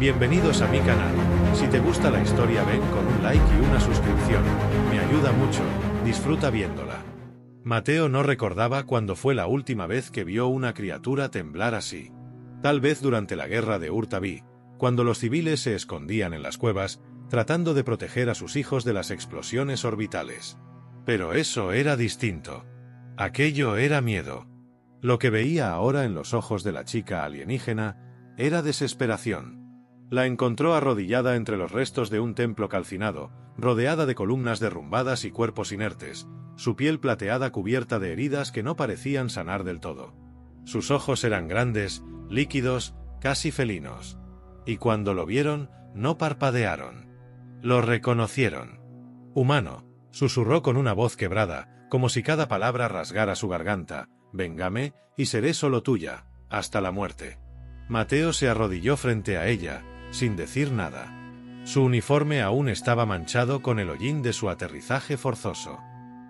Bienvenidos a mi canal. Si te gusta la historia ven con un like y una suscripción. Me ayuda mucho, disfruta viéndola. Mateo no recordaba cuándo fue la última vez que vio una criatura temblar así. Tal vez durante la guerra de Urtaví, cuando los civiles se escondían en las cuevas, tratando de proteger a sus hijos de las explosiones orbitales. Pero eso era distinto. Aquello era miedo. Lo que veía ahora en los ojos de la chica alienígena era desesperación. La encontró arrodillada entre los restos de un templo calcinado, rodeada de columnas derrumbadas y cuerpos inertes, su piel plateada cubierta de heridas que no parecían sanar del todo. Sus ojos eran grandes, líquidos, casi felinos. Y cuando lo vieron, no parpadearon. Lo reconocieron. Humano, susurró con una voz quebrada, como si cada palabra rasgara su garganta. Véngame, y seré solo tuya, hasta la muerte. Mateo se arrodilló frente a ella, sin decir nada. Su uniforme aún estaba manchado con el hollín de su aterrizaje forzoso.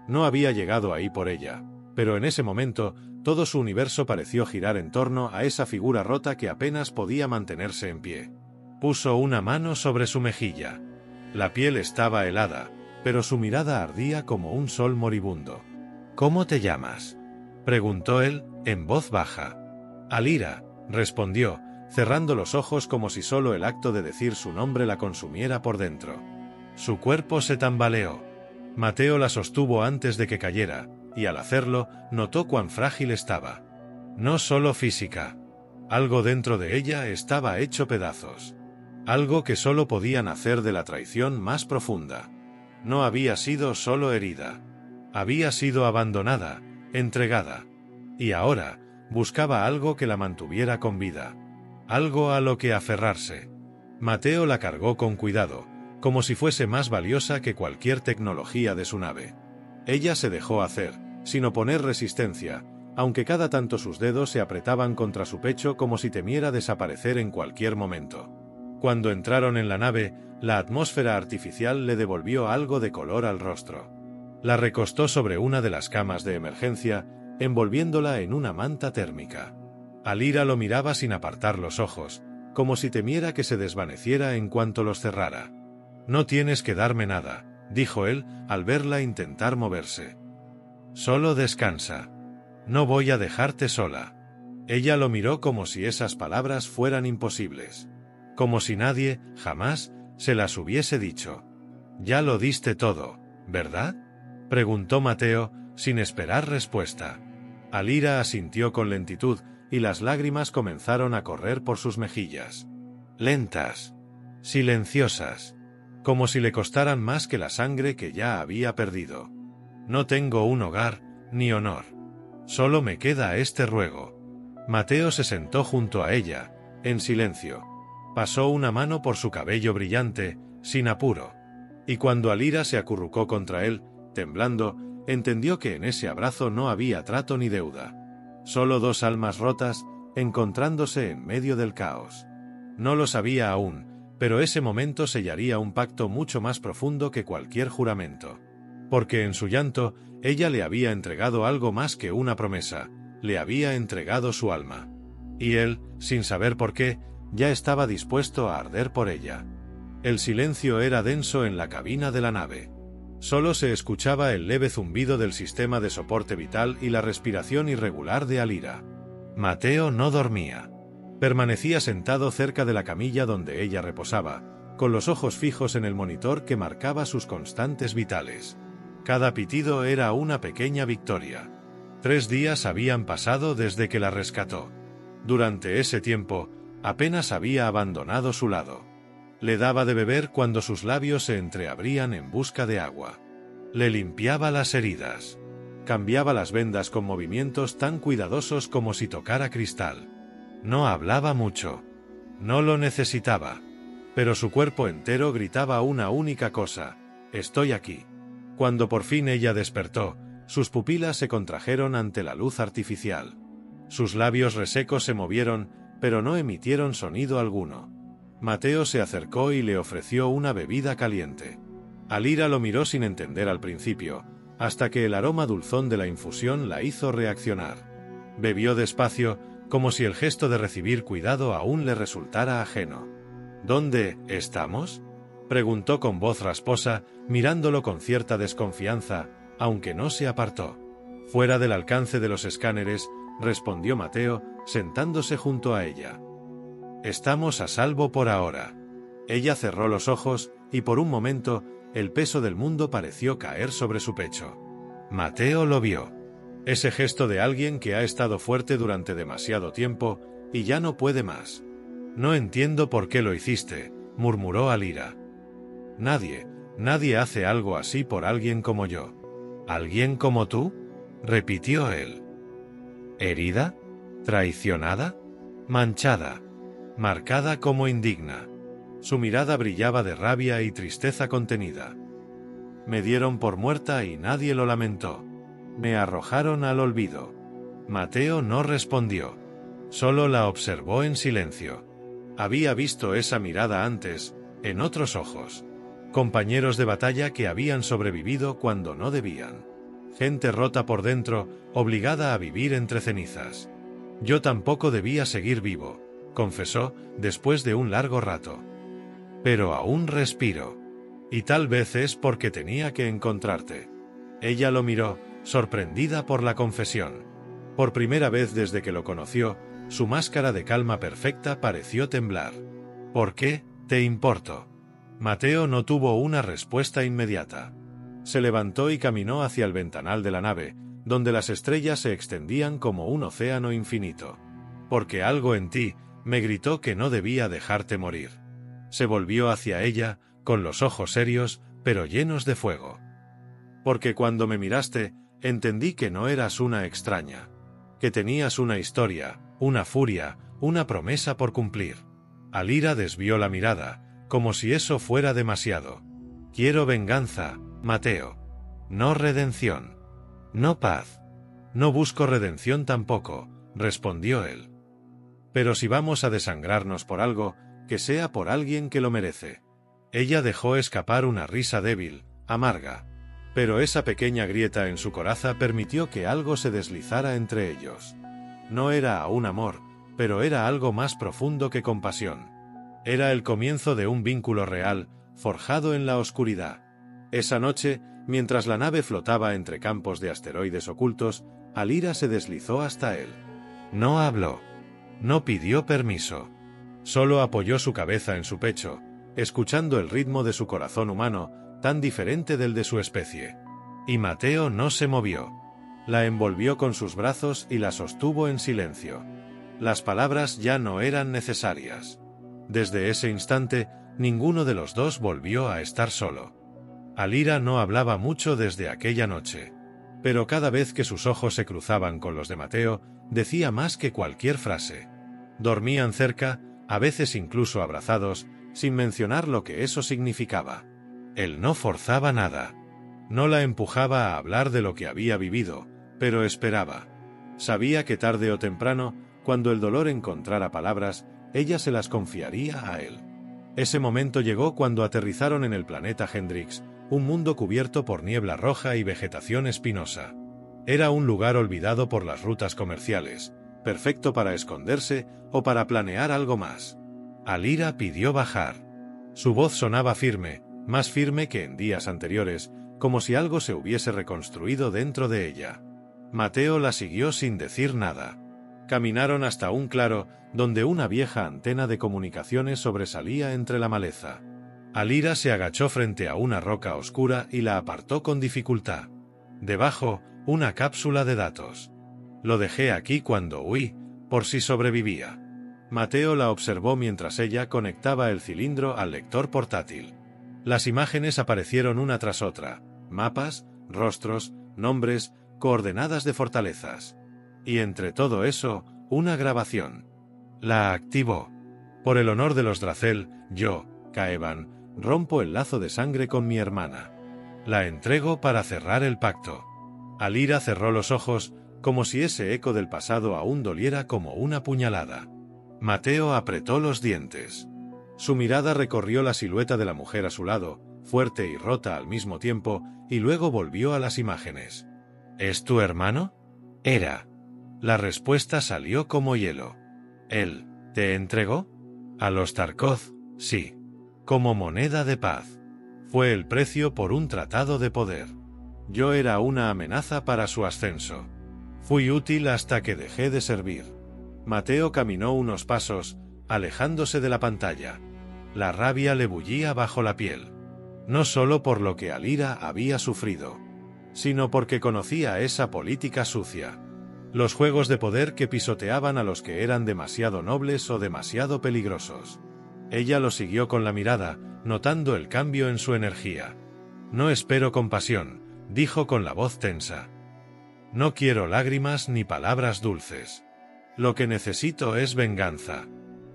No había llegado ahí por ella, pero en ese momento, todo su universo pareció girar en torno a esa figura rota que apenas podía mantenerse en pie. Puso una mano sobre su mejilla. La piel estaba helada, pero su mirada ardía como un sol moribundo. ¿Cómo te llamas?, preguntó él, en voz baja. Alira, respondió, cerrando los ojos como si solo el acto de decir su nombre la consumiera por dentro. Su cuerpo se tambaleó. Mateo la sostuvo antes de que cayera, y al hacerlo, notó cuán frágil estaba. No solo física. Algo dentro de ella estaba hecho pedazos. Algo que solo podía nacer de la traición más profunda. No había sido solo herida. Había sido abandonada, entregada. Y ahora, buscaba algo que la mantuviera con vida. Algo a lo que aferrarse. Mateo la cargó con cuidado, como si fuese más valiosa que cualquier tecnología de su nave. Ella se dejó hacer, sin oponer resistencia, aunque cada tanto sus dedos se apretaban contra su pecho como si temiera desaparecer en cualquier momento. Cuando entraron en la nave, la atmósfera artificial le devolvió algo de color al rostro. La recostó sobre una de las camas de emergencia, envolviéndola en una manta térmica. Alira lo miraba sin apartar los ojos, como si temiera que se desvaneciera en cuanto los cerrara. «No tienes que darme nada», dijo él, al verla intentar moverse. «Solo descansa. No voy a dejarte sola». Ella lo miró como si esas palabras fueran imposibles. Como si nadie, jamás, se las hubiese dicho. «Ya lo diste todo, ¿verdad?», preguntó Mateo, sin esperar respuesta. Alira asintió con lentitud, y las lágrimas comenzaron a correr por sus mejillas. Lentas, silenciosas, como si le costaran más que la sangre que ya había perdido. «No tengo un hogar, ni honor. Solo me queda este ruego». Mateo se sentó junto a ella, en silencio. Pasó una mano por su cabello brillante, sin apuro. Y cuando Alira se acurrucó contra él, temblando, entendió que en ese abrazo no había trato ni deuda. Solo dos almas rotas, encontrándose en medio del caos. No lo sabía aún, pero ese momento sellaría un pacto mucho más profundo que cualquier juramento. Porque en su llanto, ella le había entregado algo más que una promesa, le había entregado su alma. Y él, sin saber por qué, ya estaba dispuesto a arder por ella. El silencio era denso en la cabina de la nave. Solo se escuchaba el leve zumbido del sistema de soporte vital y la respiración irregular de Alira. Mateo no dormía. Permanecía sentado cerca de la camilla donde ella reposaba, con los ojos fijos en el monitor que marcaba sus constantes vitales. Cada pitido era una pequeña victoria. 3 días habían pasado desde que la rescató. Durante ese tiempo, apenas había abandonado su lado. Le daba de beber cuando sus labios se entreabrían en busca de agua. Le limpiaba las heridas. Cambiaba las vendas con movimientos tan cuidadosos como si tocara cristal. No hablaba mucho. No lo necesitaba. Pero su cuerpo entero gritaba una única cosa: «Estoy aquí». Cuando por fin ella despertó, sus pupilas se contrajeron ante la luz artificial. Sus labios resecos se movieron, pero no emitieron sonido alguno. Mateo se acercó y le ofreció una bebida caliente. Alira lo miró sin entender al principio, hasta que el aroma dulzón de la infusión la hizo reaccionar. Bebió despacio, como si el gesto de recibir cuidado aún le resultara ajeno. ¿Dónde estamos?, preguntó con voz rasposa, mirándolo con cierta desconfianza, aunque no se apartó. Fuera del alcance de los escáneres, respondió Mateo, sentándose junto a ella. Estamos a salvo por ahora. Ella cerró los ojos, y por un momento, el peso del mundo pareció caer sobre su pecho. Mateo lo vio. Ese gesto de alguien que ha estado fuerte durante demasiado tiempo, y ya no puede más. No entiendo por qué lo hiciste, murmuró Alira. Nadie hace algo así por alguien como yo. ¿Alguien como tú?, repitió él. ¿Herida? ¿Traicionada? ¿Manchada? Marcada como indigna. Su mirada brillaba de rabia y tristeza contenida. Me dieron por muerta y nadie lo lamentó. Me arrojaron al olvido. Mateo no respondió. Solo la observó en silencio. Había visto esa mirada antes, en otros ojos. Compañeros de batalla que habían sobrevivido cuando no debían. Gente rota por dentro, obligada a vivir entre cenizas. Yo tampoco debía seguir vivo, confesó, después de un largo rato. Pero aún respiro. Y tal vez es porque tenía que encontrarte. Ella lo miró, sorprendida por la confesión. Por primera vez desde que lo conoció, su máscara de calma perfecta pareció temblar. ¿Por qué te importo? Mateo no tuvo una respuesta inmediata. Se levantó y caminó hacia el ventanal de la nave, donde las estrellas se extendían como un océano infinito. Porque algo en ti me gritó que no debía dejarte morir. Se volvió hacia ella, con los ojos serios, pero llenos de fuego. Porque cuando me miraste, entendí que no eras una extraña. Que tenías una historia, una furia, una promesa por cumplir. Alira desvió la mirada, como si eso fuera demasiado. Quiero venganza, Mateo. No redención. No paz. No busco redención tampoco, respondió él. Pero si vamos a desangrarnos por algo, que sea por alguien que lo merece. Ella dejó escapar una risa débil, amarga. Pero esa pequeña grieta en su coraza permitió que algo se deslizara entre ellos. No era aún amor, pero era algo más profundo que compasión. Era el comienzo de un vínculo real, forjado en la oscuridad. Esa noche, mientras la nave flotaba entre campos de asteroides ocultos, Alira se deslizó hasta él. No habló. No pidió permiso. Solo apoyó su cabeza en su pecho, escuchando el ritmo de su corazón humano, tan diferente del de su especie. Y Mateo no se movió. La envolvió con sus brazos y la sostuvo en silencio. Las palabras ya no eran necesarias. Desde ese instante, ninguno de los dos volvió a estar solo. Alira no hablaba mucho desde aquella noche. Pero cada vez que sus ojos se cruzaban con los de Mateo, decía más que cualquier frase. Dormían cerca, a veces incluso abrazados, sin mencionar lo que eso significaba. Él no forzaba nada. No la empujaba a hablar de lo que había vivido, pero esperaba. Sabía que tarde o temprano, cuando el dolor encontrara palabras, ella se las confiaría a él. Ese momento llegó cuando aterrizaron en el planeta Hendrix, un mundo cubierto por niebla roja y vegetación espinosa. Era un lugar olvidado por las rutas comerciales, perfecto para esconderse o para planear algo más. Alira pidió bajar. Su voz sonaba firme, más firme que en días anteriores, como si algo se hubiese reconstruido dentro de ella. Mateo la siguió sin decir nada. Caminaron hasta un claro, donde una vieja antena de comunicaciones sobresalía entre la maleza. Alira se agachó frente a una roca oscura y la apartó con dificultad. Debajo, una cápsula de datos. Lo dejé aquí cuando huí, por si sobrevivía. Mateo la observó mientras ella conectaba el cilindro al lector portátil. Las imágenes aparecieron una tras otra, mapas, rostros, nombres, coordenadas de fortalezas. Y entre todo eso, una grabación. La activó. Por el honor de los Dracel, yo, Kaevan, rompo el lazo de sangre con mi hermana. La entrego para cerrar el pacto. Alira cerró los ojos, como si ese eco del pasado aún doliera como una puñalada. Mateo apretó los dientes. Su mirada recorrió la silueta de la mujer a su lado, fuerte y rota al mismo tiempo, y luego volvió a las imágenes. ¿Es tu hermano? Era. La respuesta salió como hielo. ¿Él te entregó? A los Tarkoth, Sí. Como moneda de paz. Fue el precio por un tratado de poder. Yo era una amenaza para su ascenso. Fui útil hasta que dejé de servir. Mateo caminó unos pasos, alejándose de la pantalla. La rabia le bullía bajo la piel. No solo por lo que Alira había sufrido, sino porque conocía esa política sucia. Los juegos de poder que pisoteaban a los que eran demasiado nobles o demasiado peligrosos. Ella lo siguió con la mirada, notando el cambio en su energía. No espero compasión, dijo con la voz tensa. No quiero lágrimas ni palabras dulces. Lo que necesito es venganza.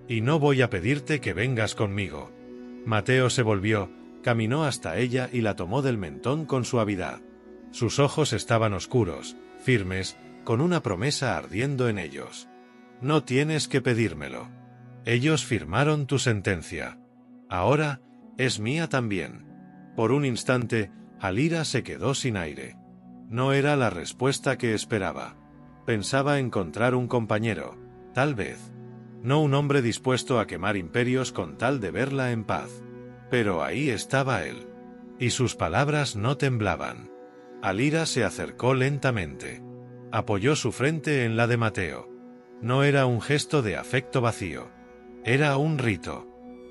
Y no voy a pedirte que vengas conmigo. Mateo se volvió, caminó hasta ella y la tomó del mentón con suavidad. Sus ojos estaban oscuros, firmes, con una promesa ardiendo en ellos. No tienes que pedírmelo. Ellos firmaron tu sentencia. Ahora, es mía también. Por un instante, Alira se quedó sin aire. No era la respuesta que esperaba. Pensaba encontrar un compañero, tal vez. No un hombre dispuesto a quemar imperios con tal de verla en paz. Pero ahí estaba él. Y sus palabras no temblaban. Alira se acercó lentamente. Apoyó su frente en la de Mateo. No era un gesto de afecto vacío. Era un rito.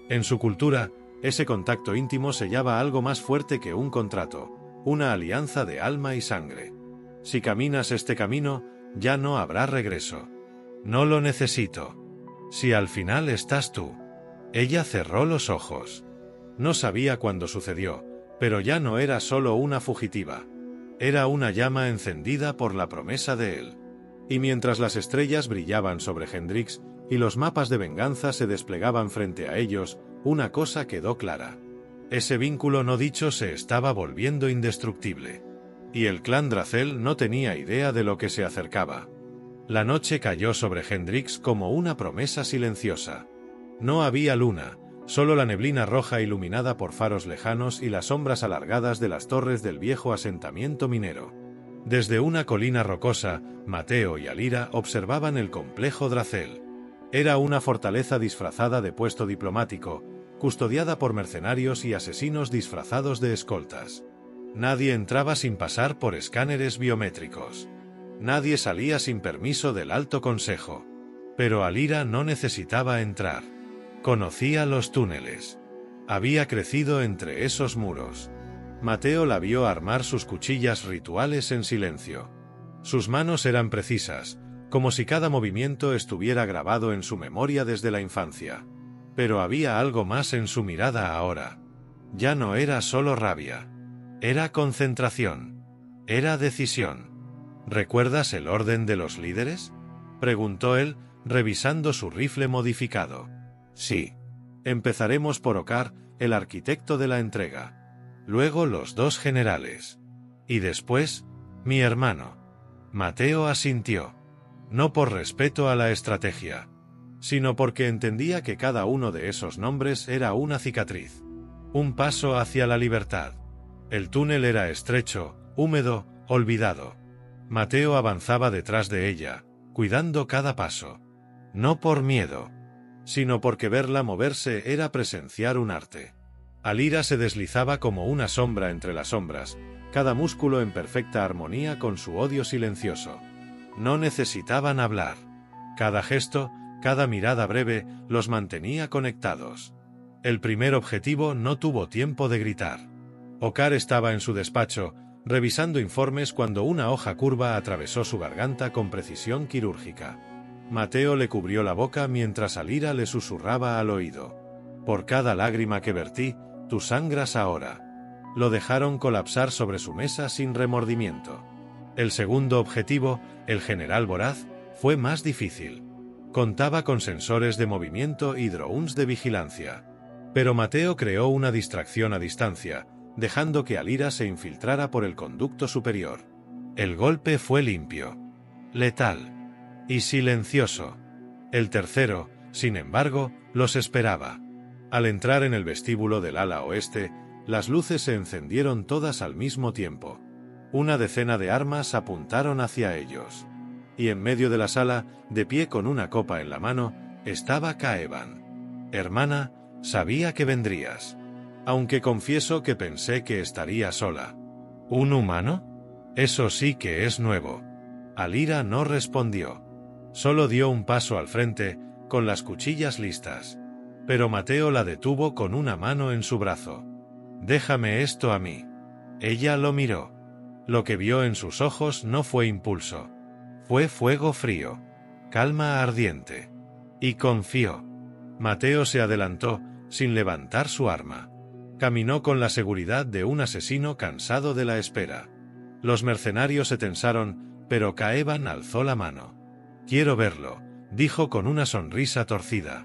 En su cultura, ese contacto íntimo sellaba algo más fuerte que un contrato, una alianza de alma y sangre. Si caminas este camino, ya no habrá regreso. No lo necesito. Si al final estás tú. Ella cerró los ojos. No sabía cuándo sucedió, pero ya no era solo una fugitiva. Era una llama encendida por la promesa de él. Y mientras las estrellas brillaban sobre Hendrix y los mapas de venganza se desplegaban frente a ellos, una cosa quedó clara. Ese vínculo no dicho se estaba volviendo indestructible. Y el clan Dracel no tenía idea de lo que se acercaba. La noche cayó sobre Hendrix como una promesa silenciosa. No había luna, solo la neblina roja iluminada por faros lejanos y las sombras alargadas de las torres del viejo asentamiento minero. Desde una colina rocosa, Mateo y Alira observaban el complejo Dracel. Era una fortaleza disfrazada de puesto diplomático, custodiada por mercenarios y asesinos disfrazados de escoltas. Nadie entraba sin pasar por escáneres biométricos. Nadie salía sin permiso del Alto Consejo. Pero Alira no necesitaba entrar. Conocía los túneles. Había crecido entre esos muros. Mateo la vio armar sus cuchillas rituales en silencio. Sus manos eran precisas, como si cada movimiento estuviera grabado en su memoria desde la infancia. Pero había algo más en su mirada ahora. Ya no era solo rabia. Era concentración. Era decisión. ¿Recuerdas el orden de los líderes?, preguntó él, revisando su rifle modificado. Sí. Empezaremos por Ocar, el arquitecto de la entrega. Luego los dos generales. Y después, mi hermano. Mateo asintió. No por respeto a la estrategia, sino porque entendía que cada uno de esos nombres era una cicatriz. Un paso hacia la libertad. El túnel era estrecho, húmedo, olvidado. Mateo avanzaba detrás de ella, cuidando cada paso. No por miedo, sino porque verla moverse era presenciar un arte. Alira se deslizaba como una sombra entre las sombras, cada músculo en perfecta armonía con su odio silencioso. No necesitaban hablar. Cada gesto, cada mirada breve, los mantenía conectados. El primer objetivo no tuvo tiempo de gritar. Ocar estaba en su despacho, revisando informes cuando una hoja curva atravesó su garganta con precisión quirúrgica. Mateo le cubrió la boca mientras Alira le susurraba al oído. Por cada lágrima que vertí, tú sangras ahora. Lo dejaron colapsar sobre su mesa sin remordimiento. El segundo objetivo, el general voraz, fue más difícil. Contaba con sensores de movimiento y drones de vigilancia. Pero Mateo creó una distracción a distancia, dejando que Alira se infiltrara por el conducto superior. El golpe fue limpio, letal y silencioso. El tercero, sin embargo, los esperaba. Al entrar en el vestíbulo del ala oeste, las luces se encendieron todas al mismo tiempo. Una decena de armas apuntaron hacia ellos. Y en medio de la sala, de pie con una copa en la mano, estaba Kaevan. Hermana, Sabía que vendrías. Aunque confieso que pensé que estaría sola. ¿Un humano? Eso sí que es nuevo. Alira no respondió. Solo dio un paso al frente, con las cuchillas listas. Pero Mateo la detuvo con una mano en su brazo. «Déjame esto a mí». Ella lo miró. Lo que vio en sus ojos no fue impulso. Fue fuego frío, calma ardiente. Y confió. Mateo se adelantó, sin levantar su arma. Caminó con la seguridad de un asesino cansado de la espera. Los mercenarios se tensaron, pero Caeban alzó la mano. «Quiero verlo», dijo con una sonrisa torcida.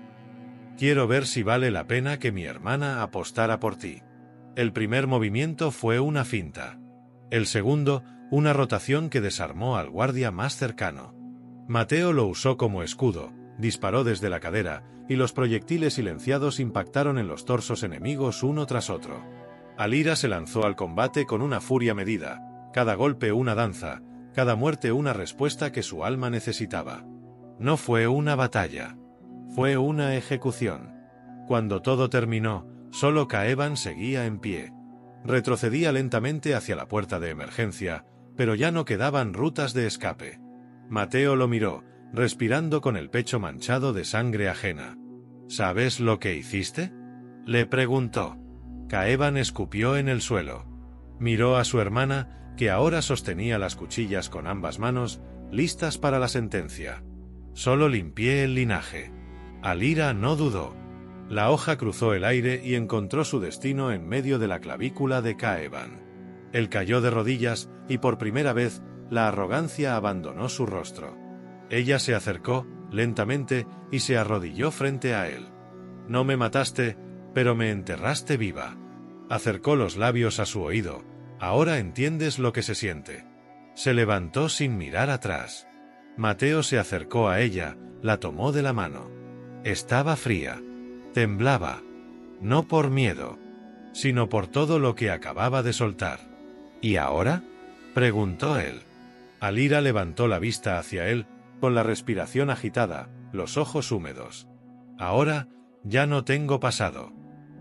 «Quiero ver si vale la pena que mi hermana apostara por ti». El primer movimiento fue una finta. El segundo, una rotación que desarmó al guardia más cercano. Mateo lo usó como escudo, disparó desde la cadera, y los proyectiles silenciados impactaron en los torsos enemigos uno tras otro. Alira se lanzó al combate con una furia medida, cada golpe una danza, cada muerte una respuesta que su alma necesitaba. No fue una batalla. Fue una ejecución. Cuando todo terminó, solo Caeban seguía en pie. Retrocedía lentamente hacia la puerta de emergencia, pero ya no quedaban rutas de escape. Mateo lo miró, respirando con el pecho manchado de sangre ajena. «¿Sabes lo que hiciste?», le preguntó. Caeban escupió en el suelo. Miró a su hermana, que ahora sostenía las cuchillas con ambas manos, listas para la sentencia. «Solo limpié el linaje». Alira no dudó. La hoja cruzó el aire y encontró su destino en medio de la clavícula de Caeban. Él cayó de rodillas y por primera vez la arrogancia abandonó su rostro. Ella se acercó, lentamente, y se arrodilló frente a él. «No me mataste, pero me enterraste viva». Acercó los labios a su oído. «Ahora entiendes lo que se siente». Se levantó sin mirar atrás. Mateo se acercó a ella, la tomó de la mano. Estaba fría. Temblaba. No por miedo, sino por todo lo que acababa de soltar. «¿Y ahora?», preguntó él. Alira levantó la vista hacia él, con la respiración agitada, los ojos húmedos. «Ahora ya no tengo pasado».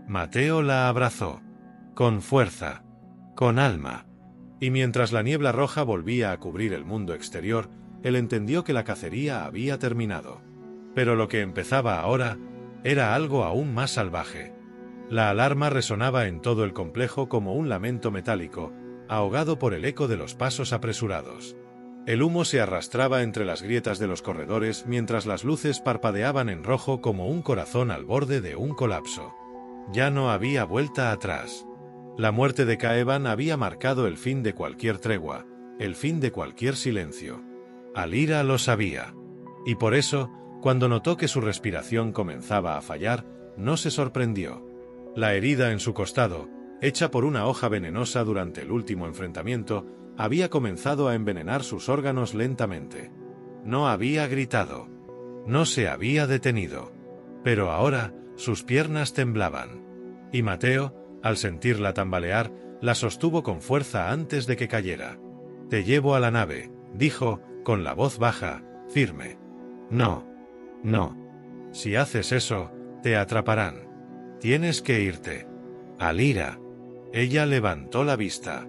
Mateo la abrazó. Con fuerza. Con alma. Y mientras la niebla roja volvía a cubrir el mundo exterior, él entendió que la cacería había terminado. Pero lo que empezaba ahora era algo aún más salvaje. La alarma resonaba en todo el complejo como un lamento metálico, ahogado por el eco de los pasos apresurados. El humo se arrastraba entre las grietas de los corredores mientras las luces parpadeaban en rojo como un corazón al borde de un colapso. Ya no había vuelta atrás. La muerte de Caeban había marcado el fin de cualquier tregua, el fin de cualquier silencio. Alira lo sabía. Y por eso, cuando notó que su respiración comenzaba a fallar, no se sorprendió. La herida en su costado, hecha por una hoja venenosa durante el último enfrentamiento, había comenzado a envenenar sus órganos lentamente. No había gritado. No se había detenido. Pero ahora, sus piernas temblaban. Y Mateo, al sentirla tambalear, la sostuvo con fuerza antes de que cayera. «Te llevo a la nave», dijo, con la voz baja, firme. «No. No. Si haces eso, te atraparán. Tienes que irte». «Alira». Ella levantó la vista.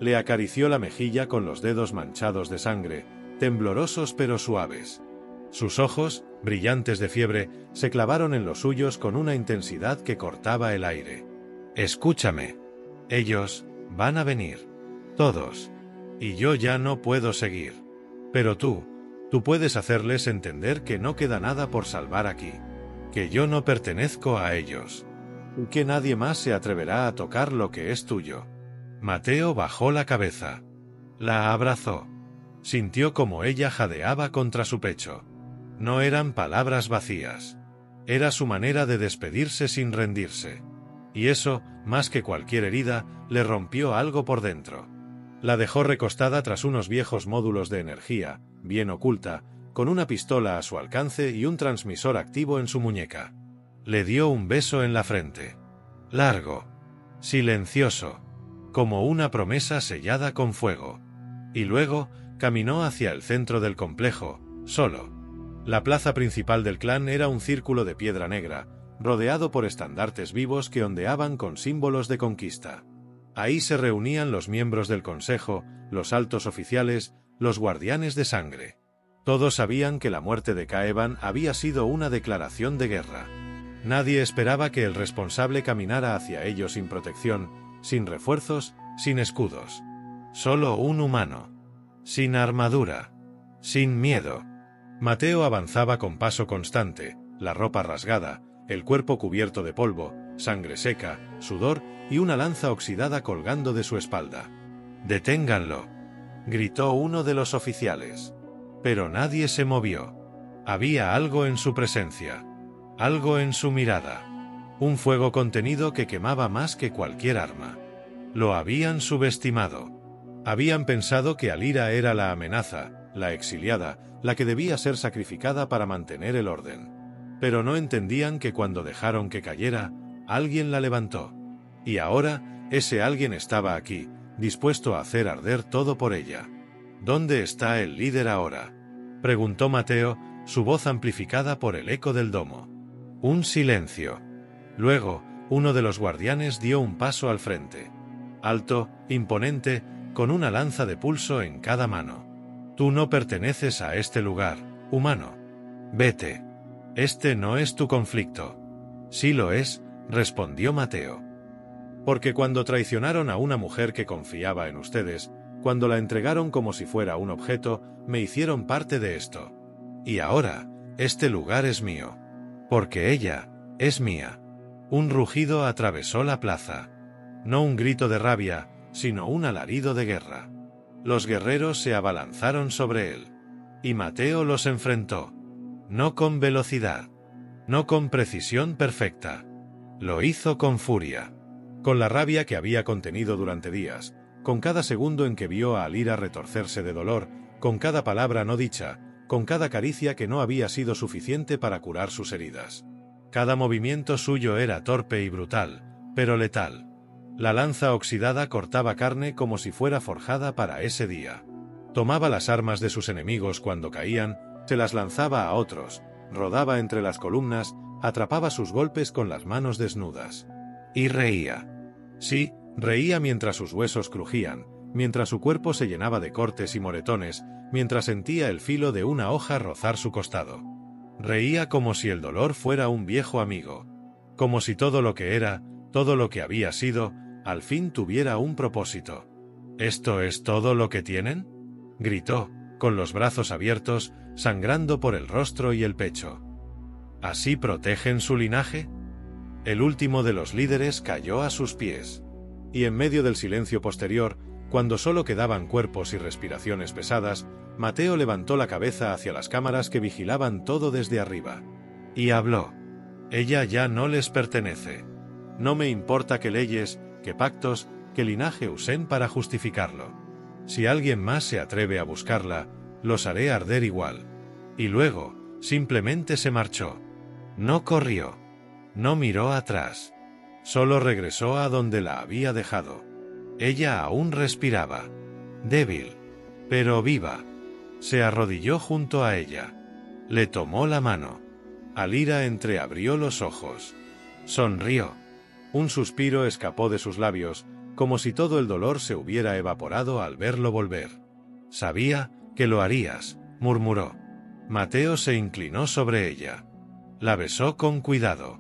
Le acarició la mejilla con los dedos manchados de sangre, temblorosos pero suaves. Sus ojos, brillantes de fiebre, se clavaron en los suyos con una intensidad que cortaba el aire. «Escúchame. Ellos van a venir. Todos. Y yo ya no puedo seguir. Pero tú puedes hacerles entender que no queda nada por salvar aquí. Que yo no pertenezco a ellos. Que nadie más se atreverá a tocar lo que es tuyo». Mateo bajó la cabeza. La abrazó. Sintió como ella jadeaba contra su pecho. No eran palabras vacías. Era su manera de despedirse sin rendirse. Y eso, más que cualquier herida, le rompió algo por dentro. La dejó recostada tras unos viejos módulos de energía, bien oculta, con una pistola a su alcance y un transmisor activo en su muñeca. Le dio un beso en la frente. Largo. Silencioso. Como una promesa sellada con fuego. Y luego, caminó hacia el centro del complejo, solo. La plaza principal del clan era un círculo de piedra negra, rodeado por estandartes vivos que ondeaban con símbolos de conquista. Ahí se reunían los miembros del consejo, los altos oficiales, los guardianes de sangre. Todos sabían que la muerte de Caeban había sido una declaración de guerra. Nadie esperaba que el responsable caminara hacia ellos sin protección, sin refuerzos, sin escudos. Solo un humano. Sin armadura. Sin miedo. Mateo avanzaba con paso constante, la ropa rasgada, el cuerpo cubierto de polvo, sangre seca, sudor y una lanza oxidada colgando de su espalda. «¡Deténganlo!», gritó uno de los oficiales. Pero nadie se movió. Había algo en su presencia. Algo en su mirada. Un fuego contenido que quemaba más que cualquier arma. Lo habían subestimado. Habían pensado que Alira era la amenaza, la exiliada, la que debía ser sacrificada para mantener el orden. Pero no entendían que cuando dejaron que cayera, alguien la levantó. Y ahora, ese alguien estaba aquí, dispuesto a hacer arder todo por ella. «¿Dónde está el líder ahora?», preguntó Mateo, su voz amplificada por el eco del domo. Un silencio. Luego, uno de los guardianes dio un paso al frente. Alto, imponente, con una lanza de pulso en cada mano. «Tú no perteneces a este lugar, humano. Vete. Este no es tu conflicto». «Sí lo es», respondió Mateo. «Porque cuando traicionaron a una mujer que confiaba en ustedes, cuando la entregaron como si fuera un objeto, me hicieron parte de esto. Y ahora, este lugar es mío. Porque ella es mía». Un rugido atravesó la plaza. No un grito de rabia, sino un alarido de guerra. Los guerreros se abalanzaron sobre él. Y Mateo los enfrentó. No con velocidad. No con precisión perfecta. Lo hizo con furia. Con la rabia que había contenido durante días. Con cada segundo en que vio a Alira retorcerse de dolor, con cada palabra no dicha, con cada caricia que no había sido suficiente para curar sus heridas. Cada movimiento suyo era torpe y brutal, pero letal. La lanza oxidada cortaba carne como si fuera forjada para ese día. Tomaba las armas de sus enemigos cuando caían, se las lanzaba a otros, rodaba entre las columnas, atrapaba sus golpes con las manos desnudas. Y reía. Sí, reía mientras sus huesos crujían, mientras su cuerpo se llenaba de cortes y moretones, mientras sentía el filo de una hoja rozar su costado. Reía como si el dolor fuera un viejo amigo. Como si todo lo que era, todo lo que había sido, al fin tuviera un propósito. «¿Esto es todo lo que tienen?», gritó, con los brazos abiertos, sangrando por el rostro y el pecho. «¿Así protegen su linaje?». El último de los líderes cayó a sus pies. Y en medio del silencio posterior, cuando solo quedaban cuerpos y respiraciones pesadas, Mateo levantó la cabeza hacia las cámaras que vigilaban todo desde arriba. Y habló. «Ella ya no les pertenece. No me importa qué leyes, qué pactos, qué linaje usen para justificarlo. Si alguien más se atreve a buscarla, los haré arder igual». Y luego, simplemente se marchó. No corrió. No miró atrás. Solo regresó a donde la había dejado. Ella aún respiraba. Débil, pero viva. Se arrodilló junto a ella. Le tomó la mano. Alira entreabrió los ojos. Sonrió. Un suspiro escapó de sus labios, como si todo el dolor se hubiera evaporado al verlo volver. «Sabía que lo harías», murmuró. Mateo se inclinó sobre ella. La besó con cuidado.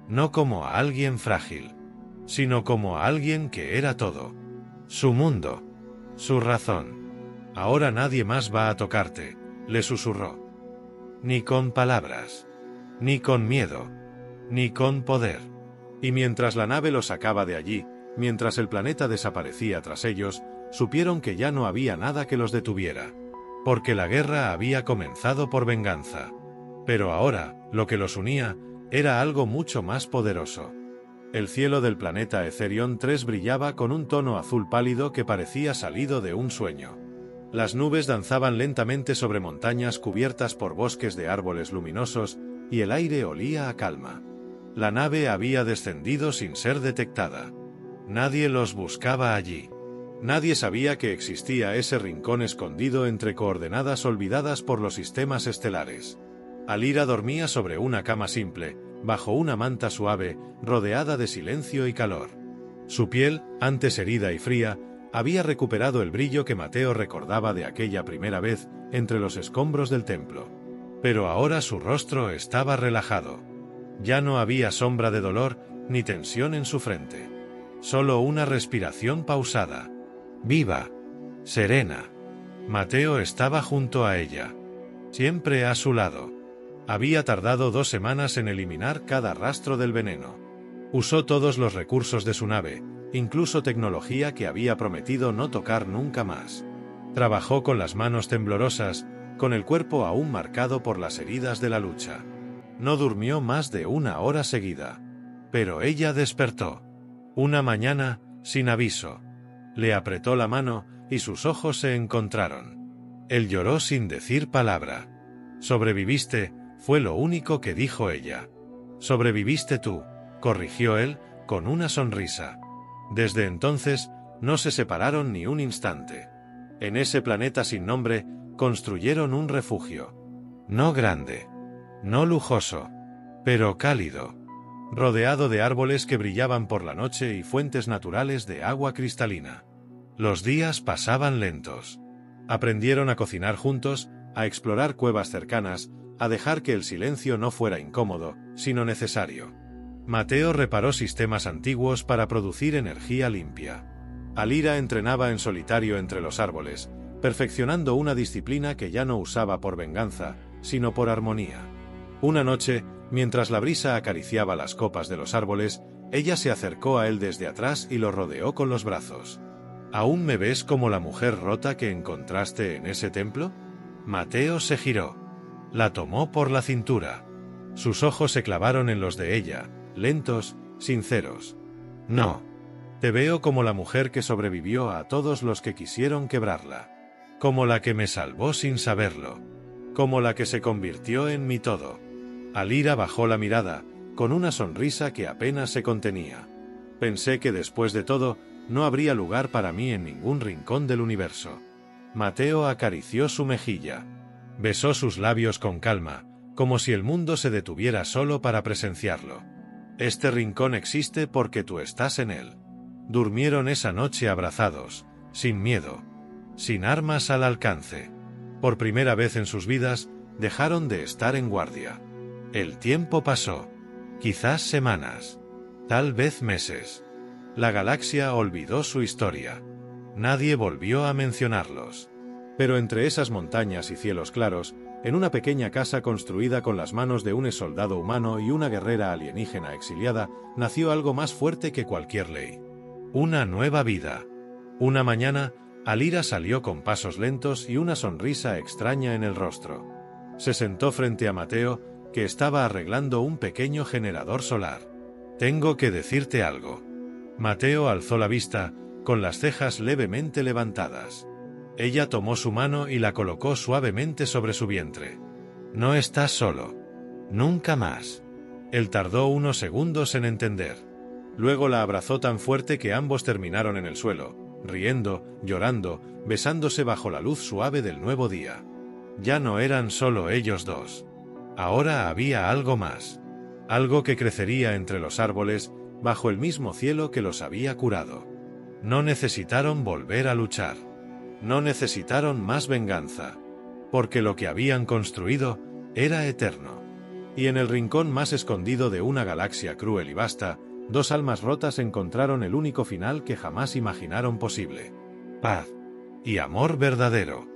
No como a alguien frágil, sino como a alguien que era todo. Su mundo. Su razón. «Ahora nadie más va a tocarte», le susurró. Ni con palabras. Ni con miedo. Ni con poder. Y mientras la nave los sacaba de allí, mientras el planeta desaparecía tras ellos, supieron que ya no había nada que los detuviera. Porque la guerra había comenzado por venganza. Pero ahora, lo que los unía, era algo mucho más poderoso. El cielo del planeta Etherion 3 brillaba con un tono azul pálido que parecía salido de un sueño. Las nubes danzaban lentamente sobre montañas cubiertas por bosques de árboles luminosos, y el aire olía a calma. La nave había descendido sin ser detectada. Nadie los buscaba allí. Nadie sabía que existía ese rincón escondido entre coordenadas olvidadas por los sistemas estelares. Alira dormía sobre una cama simple, bajo una manta suave, rodeada de silencio y calor. Su piel, antes herida y fría, había recuperado el brillo que Mateo recordaba de aquella primera vez entre los escombros del templo. Pero ahora su rostro estaba relajado. Ya no había sombra de dolor ni tensión en su frente. Solo una respiración pausada. Viva. Serena. Mateo estaba junto a ella. Siempre a su lado. Había tardado 2 semanas en eliminar cada rastro del veneno. Usó todos los recursos de su nave, incluso tecnología que había prometido no tocar nunca más. Trabajó con las manos temblorosas, con el cuerpo aún marcado por las heridas de la lucha. No durmió más de 1 hora seguida. Pero ella despertó. Una mañana, sin aviso. Le apretó la mano y sus ojos se encontraron. Él lloró sin decir palabra. «Sobreviviste», fue lo único que dijo ella. «Sobreviviste tú», corrigió él, con una sonrisa. Desde entonces, no se separaron ni un instante. En ese planeta sin nombre, construyeron un refugio. No grande, no lujoso, pero cálido, rodeado de árboles que brillaban por la noche y fuentes naturales de agua cristalina. Los días pasaban lentos. Aprendieron a cocinar juntos, a explorar cuevas cercanas, a dejar que el silencio no fuera incómodo, sino necesario. Mateo reparó sistemas antiguos para producir energía limpia. Alira entrenaba en solitario entre los árboles, perfeccionando una disciplina que ya no usaba por venganza, sino por armonía. Una noche, mientras la brisa acariciaba las copas de los árboles, ella se acercó a él desde atrás y lo rodeó con los brazos. ¿Aún me ves como la mujer rota que encontraste en ese templo? Mateo se giró. La tomó por la cintura. Sus ojos se clavaron en los de ella, lentos, sinceros. No. Te veo como la mujer que sobrevivió a todos los que quisieron quebrarla. Como la que me salvó sin saberlo. Como la que se convirtió en mi todo. Alira bajó la mirada, con una sonrisa que apenas se contenía. Pensé que después de todo, no habría lugar para mí en ningún rincón del universo. Mateo acarició su mejilla. Besó sus labios con calma, como si el mundo se detuviera solo para presenciarlo. Este rincón existe porque tú estás en él. Durmieron esa noche abrazados, sin miedo, sin armas al alcance. Por primera vez en sus vidas, dejaron de estar en guardia. El tiempo pasó. Quizás semanas. Tal vez meses. La galaxia olvidó su historia. Nadie volvió a mencionarlos. Pero entre esas montañas y cielos claros, en una pequeña casa construida con las manos de un soldado humano y una guerrera alienígena exiliada, nació algo más fuerte que cualquier ley. Una nueva vida. Una mañana, Alira salió con pasos lentos y una sonrisa extraña en el rostro. Se sentó frente a Mateo, que estaba arreglando un pequeño generador solar. «Tengo que decirte algo». Mateo alzó la vista, con las cejas levemente levantadas. Ella tomó su mano y la colocó suavemente sobre su vientre. «No estás solo. Nunca más». Él tardó unos segundos en entender. Luego la abrazó tan fuerte que ambos terminaron en el suelo, riendo, llorando, besándose bajo la luz suave del nuevo día. Ya no eran solo ellos dos. Ahora había algo más. Algo que crecería entre los árboles, bajo el mismo cielo que los había curado. No necesitaron volver a luchar. No necesitaron más venganza. Porque lo que habían construido era eterno. Y en el rincón más escondido de una galaxia cruel y vasta, dos almas rotas encontraron el único final que jamás imaginaron posible. Paz y amor verdadero.